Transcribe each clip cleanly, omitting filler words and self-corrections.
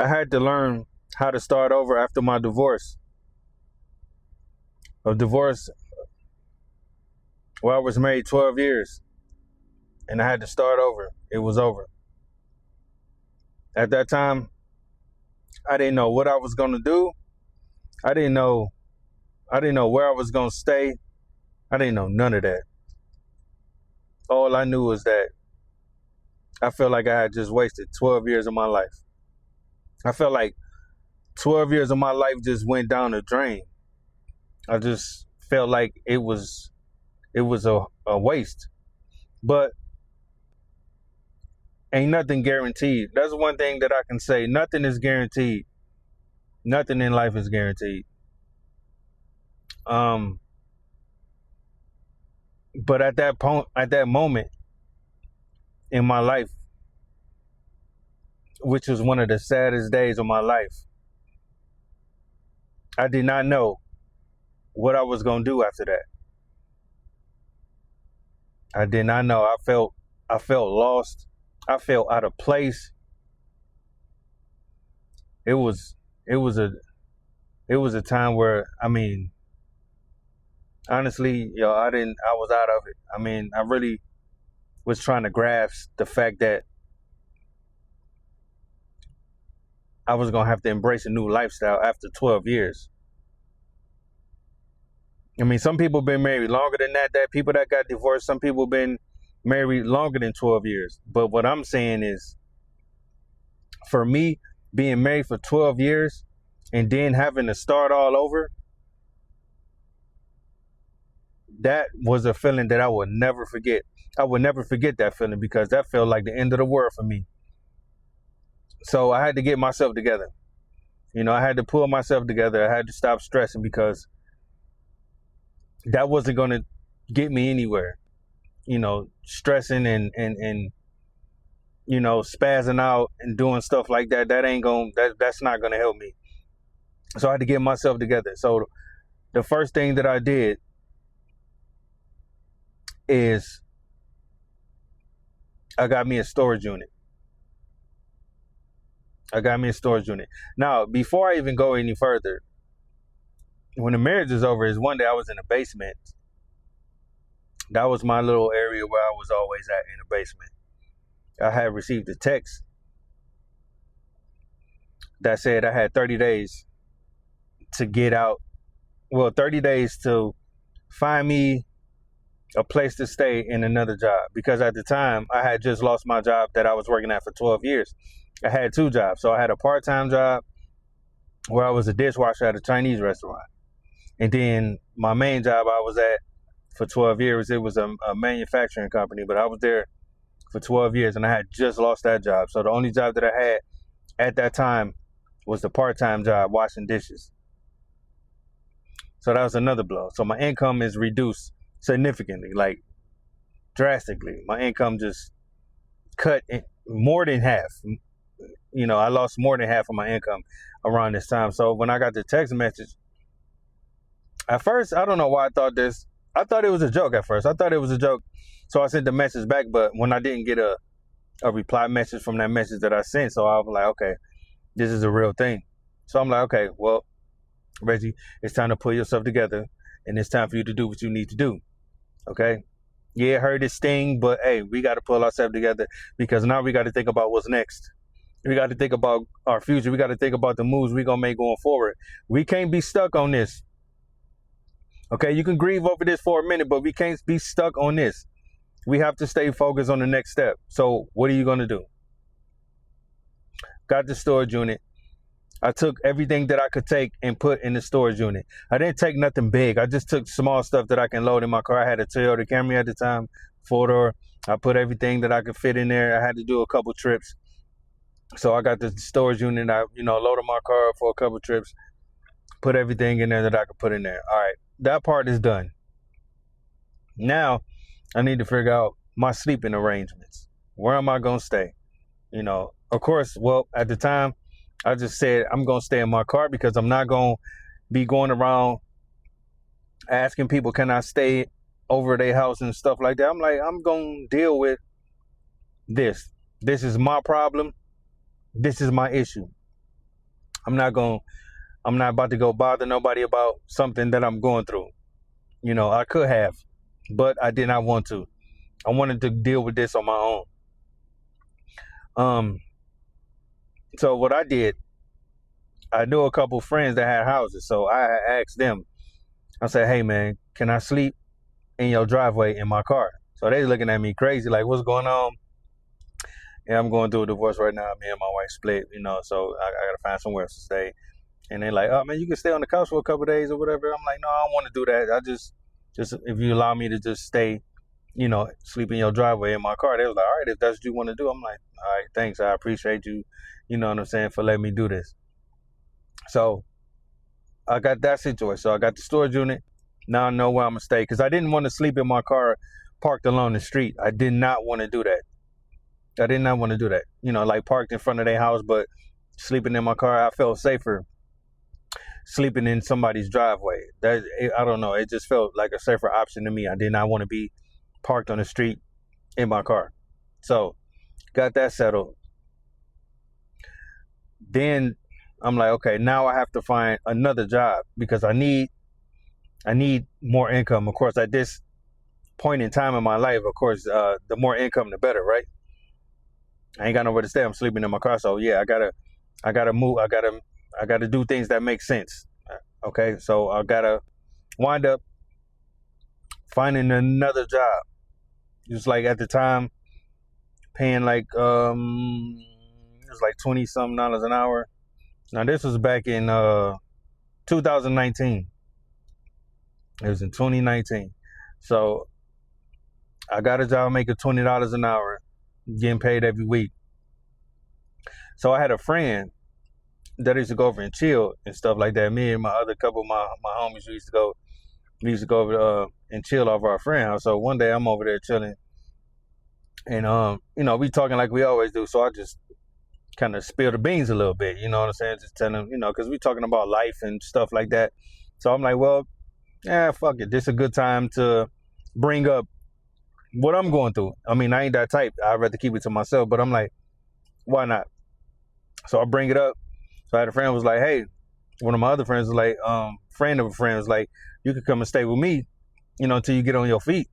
I had to learn how to start over after my divorce. A divorce where I was married 12 years and I had to start over. It was over. At that time, I didn't know what I was going to do. I didn't know where I was going to stay. I didn't know none of that. All I knew was that I felt like I had just wasted 12 years of my life. I felt like 12 years of my life just went down the drain. I just felt like it was a waste. But ain't nothing guaranteed. That's one thing that I can say. Nothing is guaranteed. Nothing in life is guaranteed. But at that moment in my life, which was one of the saddest days of my life, I did not know what I was gonna do after that. I did not know. I felt lost. I felt out of place. It was a time where, I mean, honestly, I was out of it. I mean, I really was trying to grasp the fact that I was going to have to embrace a new lifestyle after 12 years. I mean, some people been married longer than that. People that got divorced, some people been married longer than 12 years. But what I'm saying is, for me, being married for 12 years and then having to start all over, that was a feeling that I would never forget. I would never forget that feeling because that felt like the end of the world for me. So I had to get myself together. I had to pull myself together. I had to stop stressing because that wasn't going to get me anywhere. Stressing and spazzing out and doing stuff like that, that's not going to help me. So I had to get myself together. So the first thing that I did is I got me a storage unit. Now, before I even go any further, when the marriage is over, is one day I was in the basement. That was my little area where I was always at, in the basement. I had received a text that said I had 30 days to get out. Well, 30 days to find me a place to stay in another job. Because at the time, I had just lost my job that I was working at for 12 years. I had two jobs. So I had a part-time job where I was a dishwasher at a Chinese restaurant. And then my main job I was at for 12 years, it was a manufacturing company, but I was there for 12 years and I had just lost that job. So the only job that I had at that time was the part-time job, washing dishes. So that was another blow. So my income is reduced significantly, like drastically. My income just cut more than half. I lost more than half of my income around this time. So when I got the text message, at first, I don't know why I thought this. I thought it was a joke at first. So I sent the message back, but when I didn't get a reply message from that message that I sent, so I was like, okay, this is a real thing. So I'm like, okay, well, Reggie, it's time to pull yourself together and it's time for you to do what you need to do. Okay? Yeah, it hurt, it sting, but hey, we got to pull ourselves together because now we got to think about what's next. We got to think about our future. We got to think about the moves we're going to make going forward. We can't be stuck on this. Okay, you can grieve over this for a minute, but we can't be stuck on this. We have to stay focused on the next step. So what are you going to do? Got the storage unit. I took everything that I could take and put in the storage unit. I didn't take nothing big. I just took small stuff that I can load in my car. I had a Toyota Camry at the time, 4-door. I put everything that I could fit in there. I had to do a couple trips. So I got the storage unit. I, loaded my car up for a couple trips, put everything in there that I could put in there. All right, that part is done. Now I need to figure out my sleeping arrangements. Where am I going to stay? Of course, well, at the time, I just said I'm going to stay in my car because I'm not going to be going around asking people, can I stay over their house and stuff like that. I'm like, I'm going to deal with this. This is my problem. This is my issue. I'm not about to go bother nobody about something that I'm going through. I could have, but I did not want to. I wanted to deal with this on my own. So what I did, I knew a couple friends that had houses, so I asked them. I said, "Hey man, can I sleep in your driveway in my car?" So they looking at me crazy, like, "What's going on?" Yeah, I'm going through a divorce right now. Me and my wife split, so I gotta find somewhere else to stay. And they're like, "Oh man, you can stay on the couch for a couple of days or whatever." I'm like, "No, I don't want to do that. I just if you allow me to just stay, sleep in your driveway in my car." They was like, "All right, if that's what you want to do." I'm like, "All right, thanks. I appreciate you, you know what I'm saying, for letting me do this." So I got that situation. So I got the storage unit. Now I know where I'm gonna stay because I didn't want to sleep in my car parked along the street. I did not want to do that. I did not want to do that. Like parked in front of their house, but sleeping in my car, I felt safer sleeping in somebody's driveway. I don't know. It just felt like a safer option to me. I did not want to be parked on the street in my car. So got that settled. Then I'm like, okay, now I have to find another job because I need more income. Of course, at this point in time in my life, of course, the more income, the better, right? I ain't got nowhere to stay. I'm sleeping in my car, so yeah, I gotta move. I gotta do things that make sense. Okay, so I gotta wind up finding another job. Just like at the time, paying like it was like $20-something an hour. Now this was back in 2019. It was in 2019. So I got a job making $20 an hour, getting paid every week. So I had a friend that used to go over and chill and stuff like that. Me and my other couple of my homies used to go over and chill off our friend house. So one day I'm over there chilling, and we talking like we always do. So I just kind of spill the beans a little bit, you know what I'm saying? Just tell them, because we talking about life and stuff like that. So I'm like, well, yeah, fuck it. This is a good time to bring up what I'm going through. I mean, I ain't that type. I'd rather keep it to myself, but I'm like, why not? So I bring it up. So I had a friend was like, hey, one of my other friends was like, friend of a friend was like, you could come and stay with me, until you get on your feet.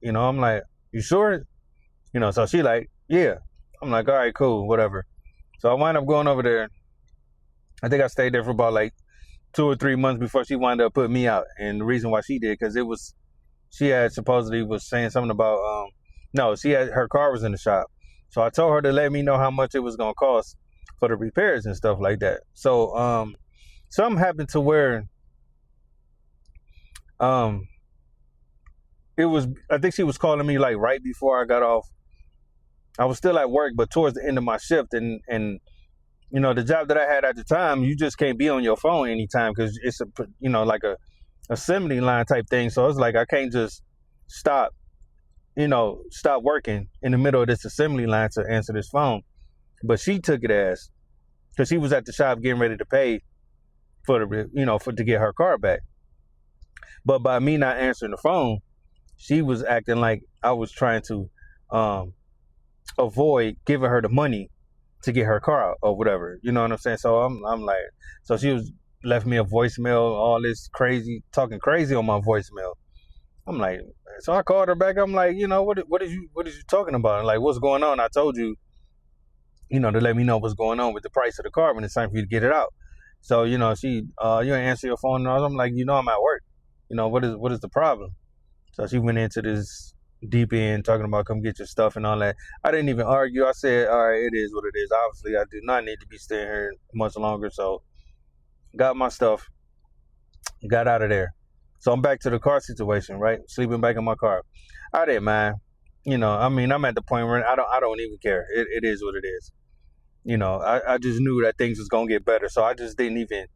I'm like, you sure? So she like, yeah. I'm like, all right, cool, whatever. So I wind up going over there. I think I stayed there for about like 2 or 3 months before she wound up putting me out. And the reason why she did, because she had supposedly was saying something about, no, her car was in the shop. So I told her to let me know how much it was going to cost for the repairs and stuff like that. So something happened to where it was, I think she was calling me like right before I got off. I was still at work, but towards the end of my shift, and the job that I had at the time, you just can't be on your phone anytime because it's like a assembly line type thing. So it's like I can't just stop working in the middle of this assembly line to answer this phone. But she took it as, because she was at the shop getting ready to pay for to get her car back. But by me not answering the phone, she was acting like I was trying to avoid giving her the money to get her car out or whatever. You know what I'm saying? So I'm like, so she was left me a voicemail, all this talking crazy on my voicemail. I'm like, so I called her back. I'm like, what is you talking about? Like, what's going on? I told you, to let me know what's going on with the price of the car when it's time for you to get it out. So, she, you ain't answer your phone. And I'm like, I'm at work. What is the problem? So she went into this deep end talking about come get your stuff and all that. I didn't even argue. I said, all right, it is what it is. Obviously, I do not need to be staying here much longer. So got my stuff, got out of there. So I'm back to the car situation, right? Sleeping back in my car. I didn't mind. I'm at the point where I don't even care. It is what it is. I just knew that things was gonna get better. So I just didn't even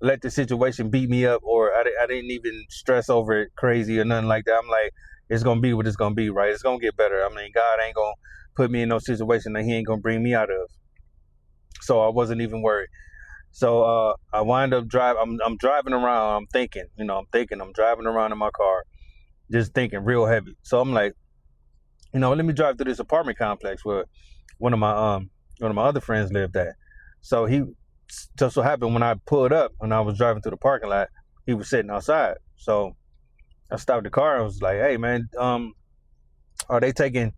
let the situation beat me up, or I didn't even stress over it crazy or nothing like that. I'm like, it's gonna be what it's gonna be, right? It's gonna get better. I mean, God ain't gonna put me in no situation that He ain't gonna bring me out of. So I wasn't even worried. So I wind up driving. I'm driving around. I'm thinking. I'm driving around in my car, just thinking real heavy. So I'm like, let me drive to this apartment complex where one of my other friends lived at. So just so happened when I pulled up, when I was driving through the parking lot, he was sitting outside. So I stopped the car and was like, "Hey, man, are they taking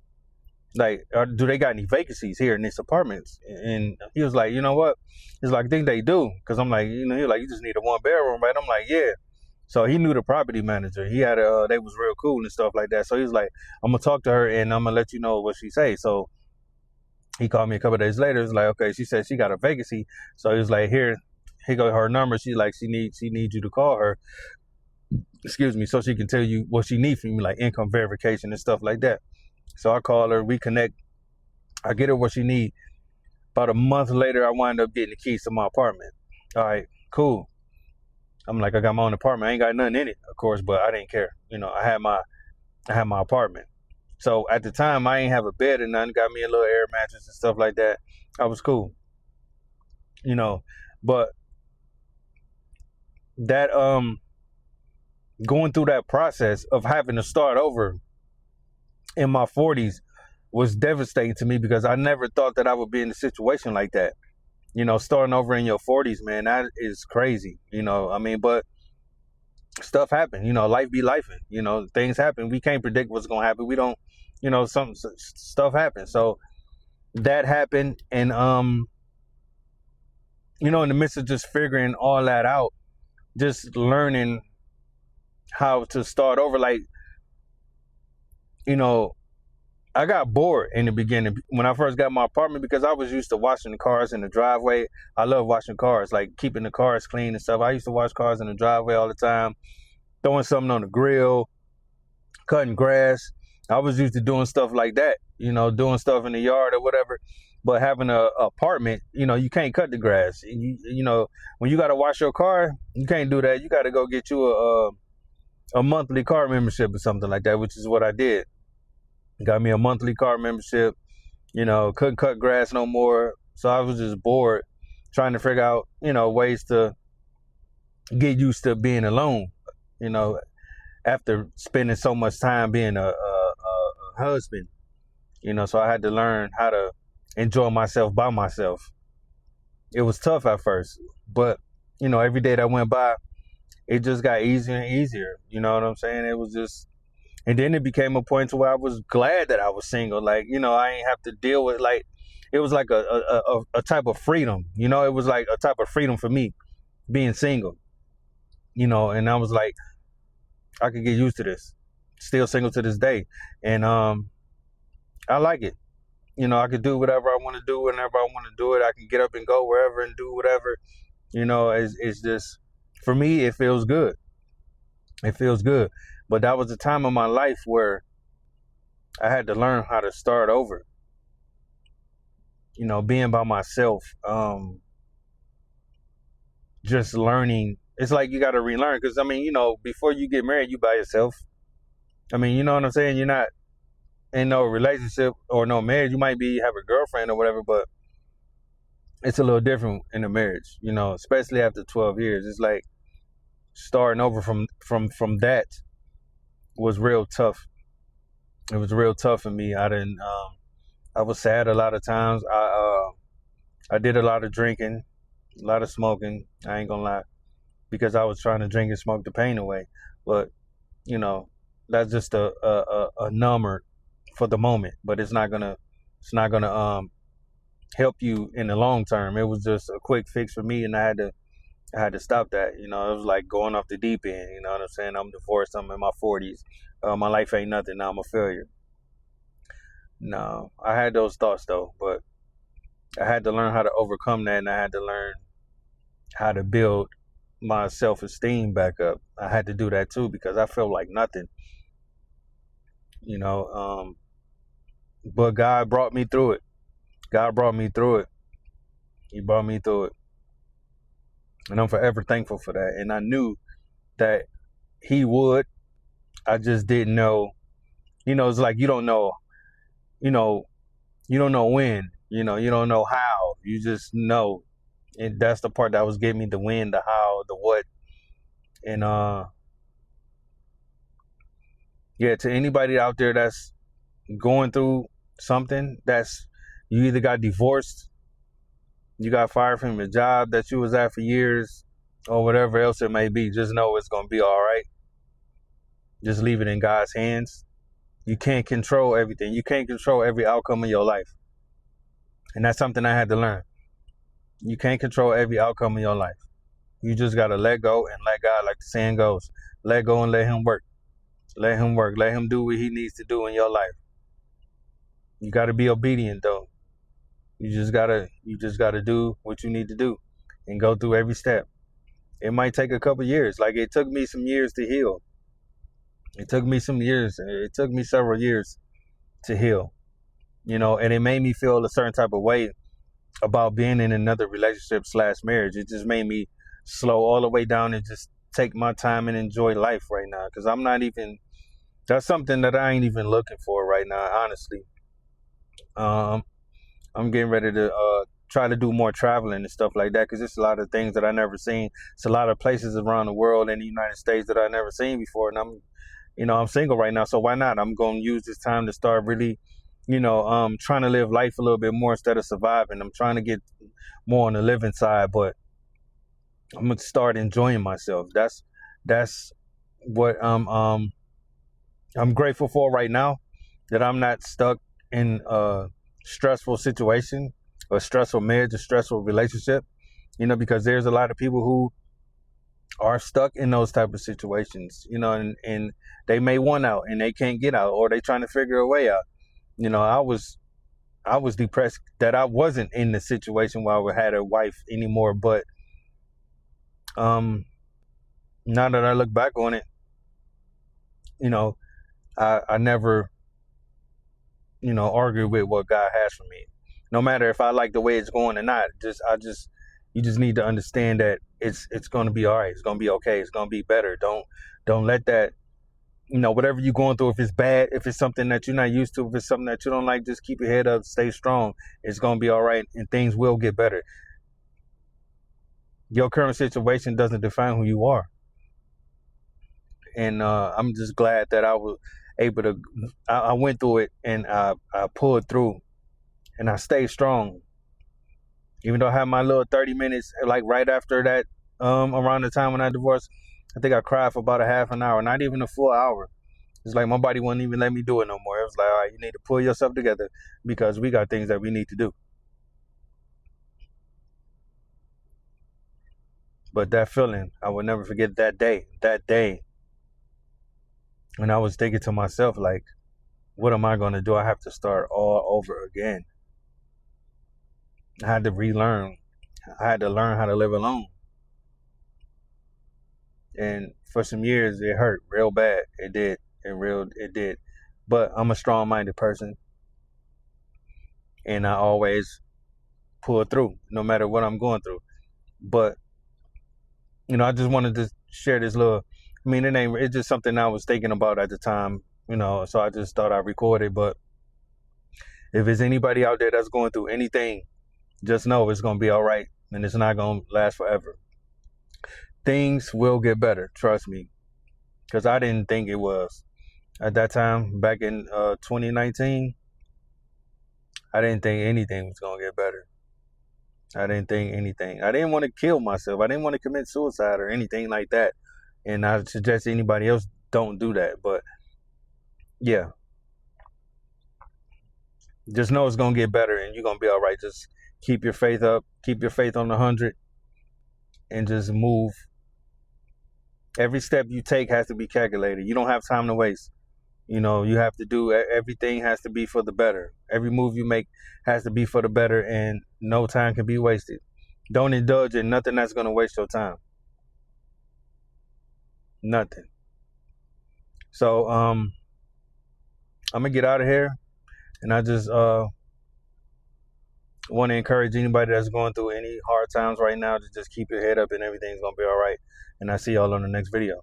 do they got any vacancies here in this apartments?" And he was like, "You know what?" He's like, "I think they do." Because I'm like, he was like, "You just need a 1-bedroom, right?" I'm like, "Yeah." So he knew the property manager. He had they was real cool and stuff like that. So he was like, "I'm gonna talk to her and I'm gonna let you know what she say." So he called me a couple of days later. It's like, okay, she said she got a vacancy. So he was like, here go her number. She needs you to call her. Excuse me, so she can tell you what she needs from me, like income verification and stuff like that. So I call her, we connect. I get her what she need. About a month later, I wind up getting the keys to my apartment. All right, cool. I'm like, I got my own apartment. I ain't got nothing in it, of course, but I didn't care. I had my apartment. So at the time, I ain't have a bed and nothing. Got me a little air mattress and stuff like that. I was cool, But that going through that process of having to start over in my 40s was devastating to me because I never thought that I would be in a situation like that. Starting over in your 40s, man, that is crazy. But stuff happen. Life be lifing. Things happen. We can't predict what's gonna happen. We don't. Some stuff happens. So that happened, and in the midst of just figuring all that out, just learning how to start over, I got bored in the beginning when I first got my apartment because I was used to washing the cars in the driveway. I love washing cars, like keeping the cars clean and stuff. I used to wash cars in the driveway all the time, throwing something on the grill, cutting grass. I was used to doing stuff like that, doing stuff in the yard or whatever. But having a apartment, you can't cut the grass. When you got to wash your car, you can't do that. You got to go get you a monthly car membership or something like that, which is what I did. Got me a monthly car membership, couldn't cut grass no more. So I was just bored trying to figure out, ways to get used to being alone, after spending so much time being a husband, so I had to learn how to enjoy myself by myself. It was tough at first, but, every day that went by, it just got easier and easier. You know what I'm saying? It was just, and then it became a point to where I was glad that I was single. I ain't have to deal with, it was like a type of freedom. It was like a type of freedom for me being single, and I was like, I could get used to this. Still single to this day. And I like it. I could do whatever I want to do whenever I want to do it. I can get up and go wherever and do whatever. It's just, for me, it feels good. It feels good. But that was a time of my life where I had to learn how to start over. Being by myself, just learning. It's like you got to relearn because, before you get married, you by yourself. You know what I'm saying? You're not in no relationship or no marriage. You might have a girlfriend or whatever, but it's a little different in a marriage, especially after 12 years. It's like starting over from that was real tough. It was real tough for me. I was sad a lot of times. I did a lot of drinking, a lot of smoking. I ain't gonna lie, because I was trying to drink and smoke the pain away. But that's just a number for the moment. But it's not gonna help you in the long term. It was just a quick fix for me, and I had to stop that. It was like going off the deep end. You know what I'm saying? I'm divorced. I'm in my 40s. My life ain't nothing. Now I'm a failure. No, I had those thoughts though, but I had to learn how to overcome that, and I had to learn how to build my self-esteem back up. I had to do that too because I felt like nothing. But God brought me through it. God brought me through it. He brought me through it. And I'm forever thankful for that. And I knew that he would. I just didn't know. It's like you don't know when, you don't know how. You just know. And that's the part that was giving me the when, the how, the what. And to anybody out there that's going through something, you either got divorced you got fired from your job that you was at for years, or whatever else it may be, just know it's gonna be all right. Just leave it in God's hands. You can't control everything. You can't control every outcome of your life. And that's something I had to learn. You can't control every outcome of your life. You just gotta let go and let God, like the saying goes. Let go and let him work. Let him work. Let him do what he needs to do in your life. You gotta be obedient though. You just gotta do what you need to do and go through every step. It might take a couple years. Like it took me some years to heal. It took me some years. It took me several years to heal. And it made me feel a certain type of way about being in another relationship / marriage. It just made me slow all the way down and just take my time and enjoy life right now. Because that's something that I ain't even looking for right now, honestly. I'm getting ready to try to do more traveling and stuff like that, because there's a lot of things that I never seen. It's a lot of places around the world in the United States that I never seen before, and I'm single right now, so why not? I'm going to use this time to start really, trying to live life a little bit more instead of surviving. I'm trying to get more on the living side, but I'm gonna start enjoying myself. That's what I'm grateful for right now, that I'm not stuck in a stressful situation, a stressful marriage, a stressful relationship, because there's a lot of people who are stuck in those type of situations, and they may want out and they can't get out, or they trying to figure a way out. I was depressed that I wasn't in the situation where I had a wife anymore, but now that I look back on it, I never, argue with what God has for me. No matter if I like the way it's going or not, you just need to understand that it's going to be all right. It's going to be okay. It's going to be better. Don't let that, whatever you're going through, if it's bad, if it's something that you're not used to, if it's something that you don't like, just keep your head up, stay strong. It's going to be all right, and things will get better. Your current situation doesn't define who you are. And I'm just glad that I was able to, I went through it, and I pulled through, and I stayed strong. Even though I had my little 30 minutes, like right after that, around the time when I divorced, I think I cried for about a half an hour, not even a full hour. It's like my body wouldn't even let me do it no more. It was like, all right, you need to pull yourself together, because we got things that we need to do. But that feeling, I will never forget that day when I was thinking to myself, like, what am I going to do? I have to start all over again. I had to relearn. I had to learn how to live alone. And for some years, it hurt real bad. It did. It did. But I'm a strong-minded person, and I always pull through, no matter what I'm going through. But I just wanted to share this little. It's just something I was thinking about at the time. So I just thought I'd record it. But if there's anybody out there that's going through anything, just know it's going to be all right, and it's not going to last forever. Things will get better, trust me, because I didn't think it was. At that time, back in 2019, I didn't think anything was going to get better. I didn't think anything. I didn't want to kill myself. I didn't want to commit suicide or anything like that. And I suggest anybody else don't do that. But yeah, just know it's going to get better, and you're going to be all right. Just keep your faith up. Keep your faith on 100, and just move. Every step you take has to be calculated. You don't have time to waste. You have to do, everything has to be for the better. Every move you make has to be for the better, and no time can be wasted. Don't indulge in nothing that's going to waste your time. Nothing. So I'm going to get out of here, and I just want to encourage anybody that's going through any hard times right now to just keep your head up, and everything's going to be all right. And I'll see y'all on the next video.